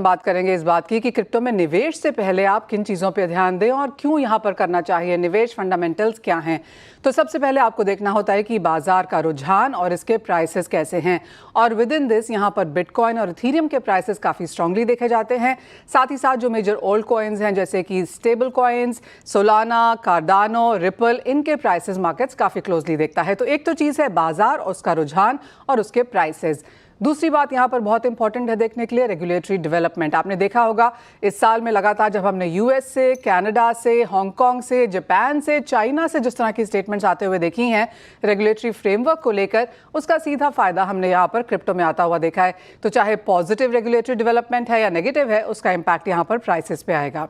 बात करेंगे इस बात की कि क्रिप्टो में निवेश से पहले आप किन चीज़ों पर ध्यान दें और क्यों यहाँ पर करना चाहिए, निवेश फंडामेंटल्स क्या हैं। तो सबसे पहले आपको देखना होता है कि बाजार का रुझान और इसके प्राइसेस कैसे हैं, और विद इन दिस यहाँ पर बिटकॉइन और इथेरियम के प्राइसेस काफ़ी स्ट्रांगली देखे जाते हैं। साथ ही साथ जो मेजर ओल्ड कॉइन्स हैं जैसे कि stable coins, Solana, Cardano, ripple, इनके प्राइसेस मार्केट्स काफ़ी क्लोजली देखता है। तो एक तो चीज़ है बाजार, उसका रुझान और उसके प्राइसेस। दूसरी बात यहाँ पर बहुत इंपॉर्टेंट है देखने के लिए रेगुलेटरी डेवलपमेंट। आपने देखा होगा इस साल में लगातार जब हमने यूएस से, कनाडा से, हांगकांग से, जापान से, चाइना से जिस तरह की स्टेटमेंट्स आते हुए देखी हैं रेगुलेटरी फ्रेमवर्क को लेकर, उसका सीधा फायदा हमने यहाँ पर क्रिप्टो में आता हुआ देखा है। तो चाहे पॉजिटिव रेगुलेटरी डेवलपमेंट है या नेगेटिव है, उसका इम्पैक्ट यहाँ पर प्राइसेस पे आएगा।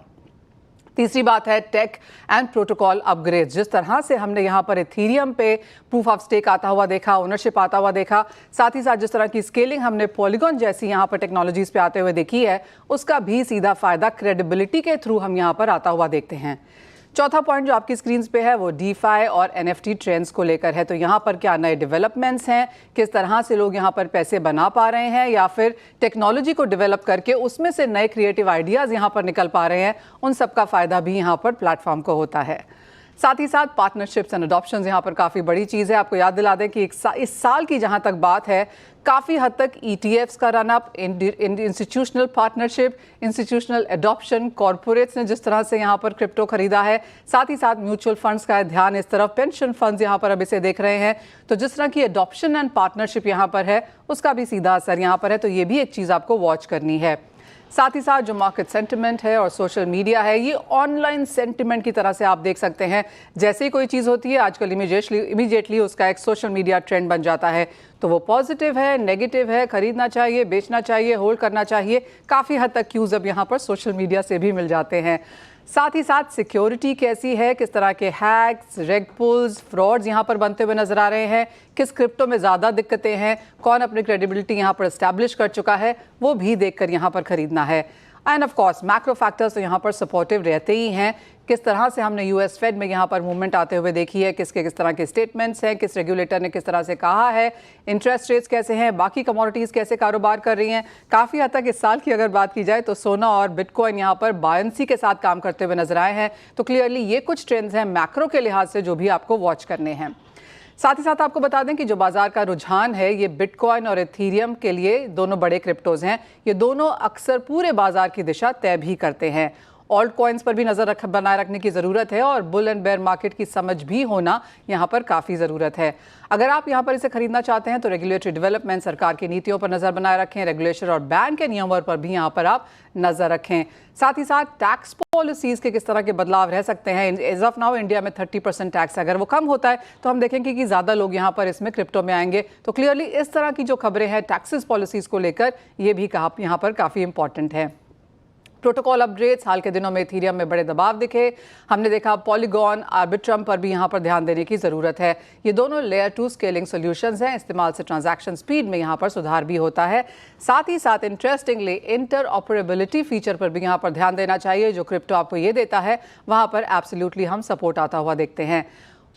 तीसरी बात है टेक एंड प्रोटोकॉल अपग्रेड। जिस तरह से हमने यहाँ पर इथेरियम पे प्रूफ ऑफ स्टेक आता हुआ देखा, ओनरशिप आता हुआ देखा, साथ ही साथ जिस तरह की स्केलिंग हमने पॉलीगॉन जैसी यहाँ पर टेक्नोलॉजीज पे आते हुए देखी है, उसका भी सीधा फायदा क्रेडिबिलिटी के थ्रू हम यहाँ पर आता हुआ देखते हैं। चौथा पॉइंट जो आपकी स्क्रीन पे है वो डीफाई और एनएफटी ट्रेंड्स को लेकर है। तो यहाँ पर क्या नए डेवलपमेंट्स हैं, किस तरह से लोग यहाँ पर पैसे बना पा रहे हैं या फिर टेक्नोलॉजी को डेवलप करके उसमें से नए क्रिएटिव आइडियाज़ यहाँ पर निकल पा रहे हैं, उन सब का फ़ायदा भी यहाँ पर प्लेटफॉर्म को होता है। साथ ही साथ पार्टनरशिप्स एंड अडॉप्शंस यहाँ पर काफ़ी बड़ी चीज़ है। आपको याद दिला दें कि इस साल की जहाँ तक बात है, काफ़ी हद तक ETFs का run up, institutional partnership, institutional adoption, corporates ने जिस तरह से यहाँ पर क्रिप्टो खरीदा है, साथ ही साथ म्यूचुअल फंड्स का ध्यान इस तरफ, पेंशन फंड्स यहाँ पर अब इसे देख रहे हैं। तो जिस तरह की एडॉप्शन एंड पार्टनरशिप यहाँ पर है, उसका भी सीधा असर यहाँ पर है। तो ये भी एक चीज़ आपको वॉच करनी है। साथ ही साथ जो मार्केट सेंटिमेंट है और सोशल मीडिया है, ये ऑनलाइन सेंटिमेंट की तरह से आप देख सकते हैं। जैसे ही कोई चीज़ होती है आजकल इमीडिएटली उसका एक सोशल मीडिया ट्रेंड बन जाता है। तो वो पॉजिटिव है, नेगेटिव है, खरीदना चाहिए, बेचना चाहिए, होल्ड करना चाहिए, काफ़ी हद तक क्यूज अब यहाँ पर सोशल मीडिया से भी मिल जाते हैं। साथ ही साथ सिक्योरिटी कैसी है, किस तरह के हैक्स, रेग पुल्स, फ्रॉड्स यहाँ पर बनते हुए नजर आ रहे हैं, किस क्रिप्टो में ज़्यादा दिक्कतें हैं, कौन अपनी क्रेडिबिलिटी यहाँ पर एस्टैब्लिश कर चुका है, वो भी देखकर यहाँ पर खरीदना है। End of course macro factors तो यहाँ पर सपोर्टिव रहते ही हैं। किस तरह से हमने यूएस फेड में यहाँ पर मूवमेंट आते हुए देखी है, किस तरह के स्टेटमेंट्स हैं, किस रेगुलेटर ने किस तरह से कहा है, इंटरेस्ट रेट्स कैसे हैं, बाकी कमोडिटीज़ कैसे कारोबार कर रही हैं। काफ़ी हद तक इस साल की अगर बात की जाए तो सोना और बिटकॉइन यहाँ पर बायंसी के साथ काम करते हुए नजर आए हैं। तो क्लियरली ये कुछ ट्रेंड्स हैं मैक्रो के लिहाज से जो भी आपको वॉच करने हैं। साथ ही साथ आपको बता दें कि जो बाजार का रुझान है, ये बिटकॉइन और इथेरियम के लिए दोनों बड़े क्रिप्टोज हैं। ये दोनों अक्सर पूरे बाजार की दिशा तय भी करते हैं। ऑल्ट कॉइन्स पर भी नज़र बनाए रखने की ज़रूरत है और बुल एंड बेयर मार्केट की समझ भी होना यहाँ पर काफ़ी ज़रूरत है। अगर आप यहाँ पर इसे खरीदना चाहते हैं तो रेगुलेटरी डेवलपमेंट, सरकार की नीतियों पर नज़र बनाए रखें, रेगुलेशन और बैंक के नियमों पर भी यहाँ पर आप नज़र रखें। साथ ही साथ टैक्स पॉलिसीज़ के किस तरह के बदलाव रह सकते हैं। एज ऑफ नाउ इंडिया में 30% टैक्स, अगर वो कम होता है तो हम देखेंगे कि ज़्यादा लोग यहाँ पर इसमें क्रिप्टो में आएंगे। तो क्लियरली इस तरह की जो खबरें हैं टैक्सेस पॉलिसीज़ को लेकर, ये भी यहाँ पर काफ़ी इंपॉर्टेंट है। प्रोटोकॉल अपग्रेड्स, हाल के दिनों में इथेरियम में बड़े दबाव दिखे। हमने देखा पॉलीगॉन, आर्बिट्रम पर भी यहाँ पर ध्यान देने की ज़रूरत है। ये दोनों लेयर 2 स्केलिंग सॉल्यूशंस हैं। इस्तेमाल से ट्रांजैक्शन स्पीड में यहाँ पर सुधार भी होता है। साथ ही साथ इंटरेस्टिंगली इंटर ऑपरेबिलिटी फीचर पर भी यहाँ पर ध्यान देना चाहिए। जो क्रिप्टो आपको ये देता है, वहाँ पर एब्सोल्युटली हम सपोर्ट आता हुआ देखते हैं।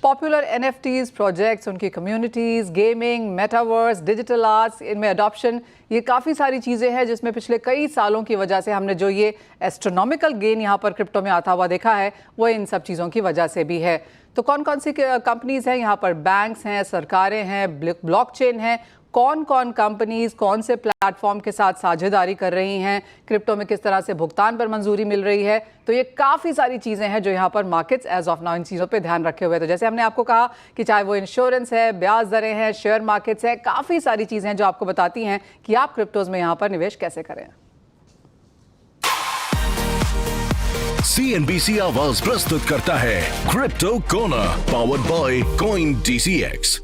पॉपुलर NFTs प्रोजेक्ट्स, उनकी communities, gaming, metaverse, digital arts, इनमें अडॉप्शन, ये काफ़ी सारी चीज़ें हैं जिसमें पिछले कई सालों की वजह से हमने जो ये एस्ट्रोनॉमिकल गेन यहाँ पर क्रिप्टो में आता हुआ देखा है, वो इन सब चीज़ों की वजह से भी है। तो कौन कौन सी कंपनीज़ हैं यहाँ पर? बैंक्स हैं, सरकारें हैं, ब्लॉकचेन हैं। कौन कौन कंपनीज कौन से प्लेटफॉर्म के साथ साझेदारी कर रही हैं, क्रिप्टो में किस तरह से भुगतान पर मंजूरी मिल रही है। तो ये काफ़ी सारी चीज़ें हैं जो यहाँ पर मार्केट्स एज ऑफ नाउ इन चीज़ों पे ध्यान रखे हुए हैं। तो जैसे हमने आपको कहा कि चाहे वो इंश्योरेंस है, ब्याज दरें हैं, शेयर मार्केट्स है, काफ़ी सारी चीज़ें हैं जो आपको बताती हैं कि आप क्रिप्टोज में यहाँ पर निवेश कैसे करें। CNBC आवाज प्रस्तुत करता है crypto corner, powered by CoinDCX।